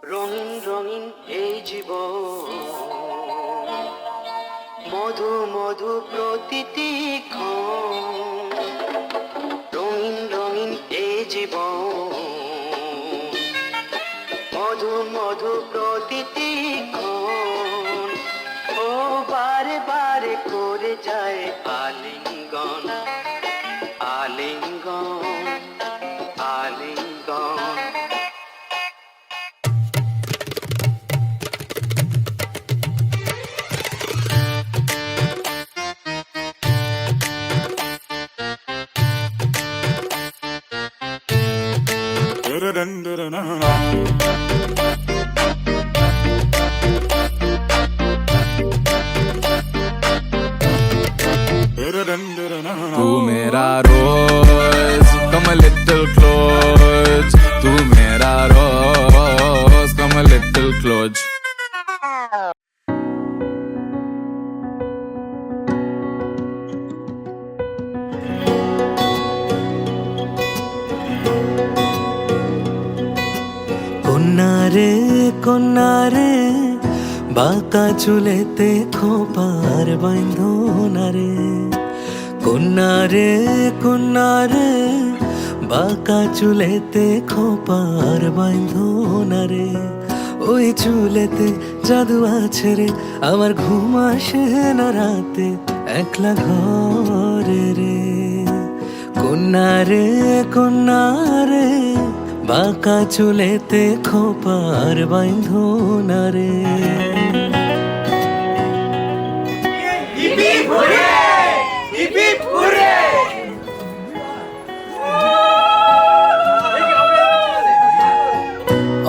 রঙিন রঙিন এই জীবন, মধু মধু প্রতিটি ক্ষণ। রঙিন রঙিন এই জীবন, মধু মধু প্রতিটি ক্ষণ। ও বারে বারে করে যায় আলিঙ্গন, আলিঙ্গন, আলিঙ্গন। तू मेरा रोज come a little close, तू मेरा रोज come a little close। কন্যারে কন্যারে বাঁকা চুলেতে খোপার বাঁধনারে। কন্যারে কন্যারে বাঁকা চুলেতে খোপার বাঁধনারে। ওই চুলেতে জাদু আছে রে, আমার ঘুম আসে না রাতে একলা ঘরে রে। কন্যারে কন্যারে বাঁকা চুলেতে খোপার বাঁধনারে।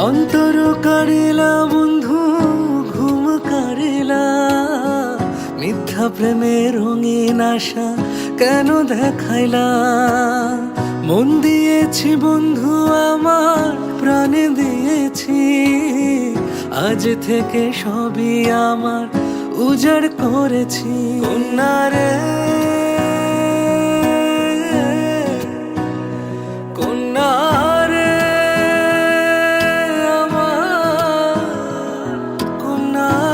অন্তর কারিলা বন্ধু ঘুম কারিলা, মিথ্যা প্রেমের রঙিন আশা কেন দেখাইলা। মন দিয়েছি বন্ধু আমার প্রাণে দিয়েছি, আজ থেকে সবই আমার উজাড় করেছি। কন্যারে কন্যারে আমার কন্যারে।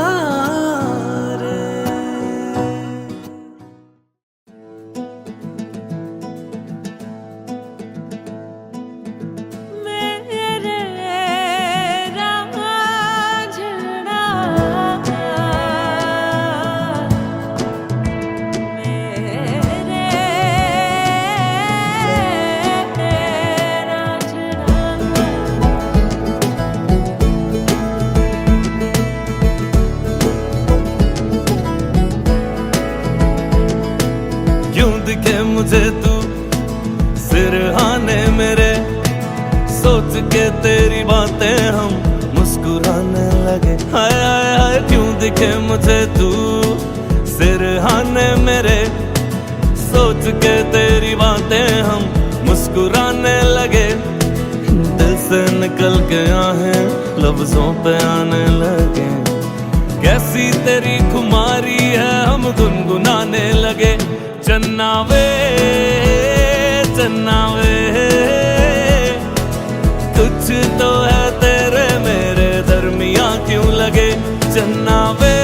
क्यों दिखे मुझे तू सिरहाने मेरे, सोच के तेरी बातें हम मुस्कुराने लगे। हाय हाय हाय क्यों दिखे मुझे तू सिरहाने मेरे, सोच के तेरी बातें हम मुस्कुराने लगे। दिल से निकल के आहें लफ्जों पे आने लगे। कैसी तेरी खुमारी है हम गुनगुनाने लगे। चन्ना वे कुछ तो है तेरे मेरे दरमियां क्यों लगे। चन्ना वे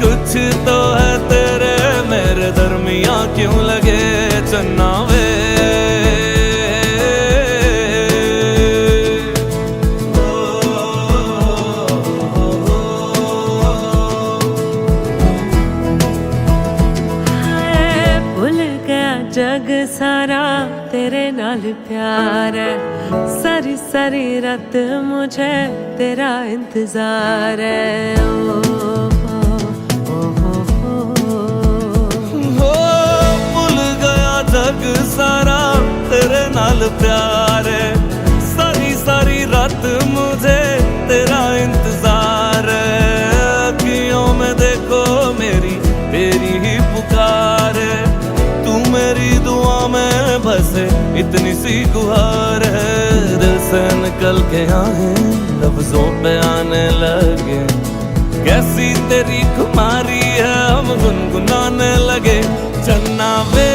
कुछ तो है तेरे मेरे दरमियां क्यों लगे। चन्ना वे जग सारा तेरे नाल प्यार है, सारी सारी रात मुझे तेरा इंतजार है। ओ भूल गया जग सारा तेरे नाल प्यार है, सारी सारी रात मुझे तेरा इंतजार है। अखियों में देखो मेरी तेरी ही पुकार है, तू मेरी दुआ में बसे इतनी सी गुहार है। दिल से निकल के आहें लफ्जों पे आने लगे। कैसी तेरी खुमारी है हम गुनगुनाने लगे। चन्ना वे